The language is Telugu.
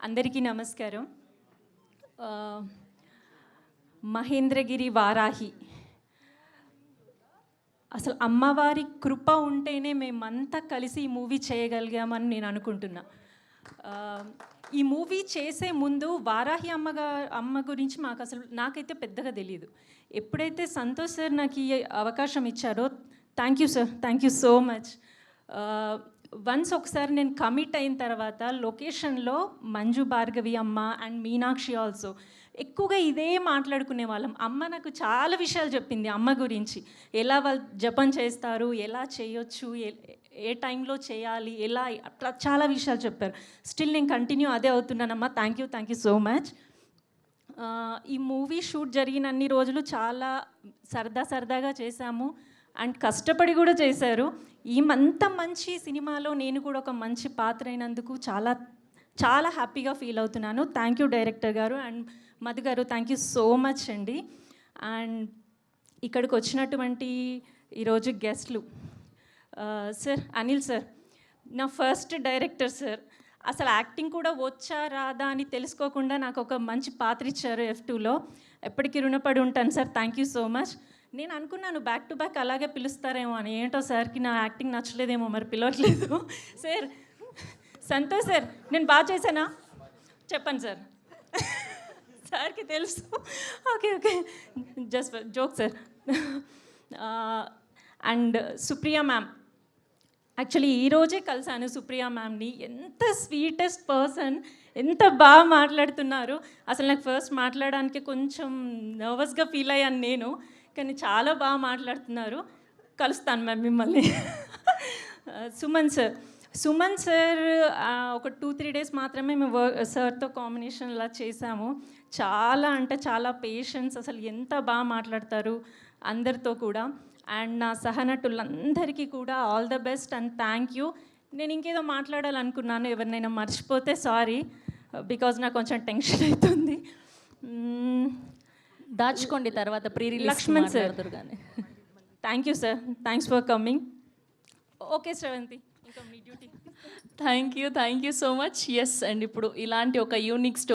అందరికీ నమస్కారం. మహేంద్రగిరి వారాహి, అసలు అమ్మవారి కృప ఉంటేనే మేమంతా కలిసి ఈ మూవీ చేయగలిగామని నేను అనుకుంటున్నా. ఈ మూవీ చేసే ముందు వారాహి అమ్మ గురించి నాకైతే పెద్దగా తెలియదు. ఎప్పుడైతే సంతోష్ సార్ నాకు ఈ అవకాశం ఇచ్చారో, thank you sir, thank you so much. Once ఒకసారి నేను కమిట్ అయిన తర్వాత లొకేషన్లో మంజు భార్గవి అమ్మ అండ్ మీనాక్షి ఆల్సో ఎక్కువగా ఇదే మాట్లాడుకునే వాళ్ళం. అమ్మ నాకు చాలా విషయాలు చెప్పింది అమ్మ గురించి, ఎలా వాళ్ళు జపం చేస్తారు, ఎలా చేయొచ్చు, ఏ టైంలో చేయాలి, ఎలా, అట్లా చాలా విషయాలు చెప్పారు. స్టిల్ నేను కంటిన్యూ అదే అవుతున్నానమ్మా. Thank you so much. ఈ మూవీ షూట్ జరిగిన అన్ని రోజులు చాలా సరదాగా చేశాము అండ్ కష్టపడి కూడా చేశారు. అంత మంచి సినిమాలో నేను కూడా ఒక మంచి పాత్ర అయినందుకు చాలా హ్యాపీగా ఫీల్ అవుతున్నాను. థ్యాంక్ యూ డైరెక్టర్ గారు అండ్ మధు గారు, థ్యాంక్ యూ సో మచ్ అండి. అండ్ ఇక్కడికి వచ్చినటువంటి ఈరోజు గెస్ట్లు, సార్ అనిల్ సార్ నా ఫస్ట్ డైరెక్టర్ సార్. అసలు యాక్టింగ్ కూడా వచ్చా రాదా అని తెలుసుకోకుండా నాకు ఒక మంచి పాత్ర ఇచ్చారు F2లో. ఎప్పటికీ రుణపడి ఉంటాను sir. Thank you so much. నేను అనుకున్నాను బ్యాక్ టు బ్యాక్ అలాగే పిలుస్తారేమో అని. ఏంటో సార్కి నా యాక్టింగ్ నచ్చలేదేమో, మరి పిలవట్లేదు. సార్ సంతోష్ సార్, నేను బాగా చేశానా చెప్పండి సార్. సార్కి తెలుసు. Okay just joke sir. And Supriya ma'am, actually ఈరోజే కలిసాను సుప్రియ మ్యామ్ని. ఎంత స్వీటెస్ట్ పర్సన్, ఎంత బాగా మాట్లాడుతున్నారు. అసలు నాకు ఫస్ట్ మాట్లాడడానికి కొంచెం నర్వస్గా ఫీల్ అయ్యాను నేను, కానీ చాలా బాగా మాట్లాడుతున్నారు. కలుస్తాను మ్యామ్ మిమ్మల్ని. సుమన్ సార్ ఒక 2-3 డేస్ మాత్రమే మేము సార్తో కాంబినేషన్లా చేశాము. చాలా అంటే చాలా పేషెన్స్, అసలు ఎంత బాగా మాట్లాడతారు అందరితో కూడా. అండ్ నా సహనటులందరికీ కూడా all the best and thank you. నేను ఇంకేదో మాట్లాడాలనుకున్నాను, ఎవరినైనా మర్చిపోతే సారీ, బికాజ్ నాకు కొంచెం టెన్షన్ అవుతుంది. దాచుకోండి, తర్వాత pre release Lakshman sir, thank you sir, thanks for coming. Okay Sravanthi, ఇంకా మీ డ్యూటీ. థ్యాంక్ యూ సో మచ్. ఎస్, అండ్ ఇప్పుడు ఇలాంటి ఒక యూనిక్ స్టోరీ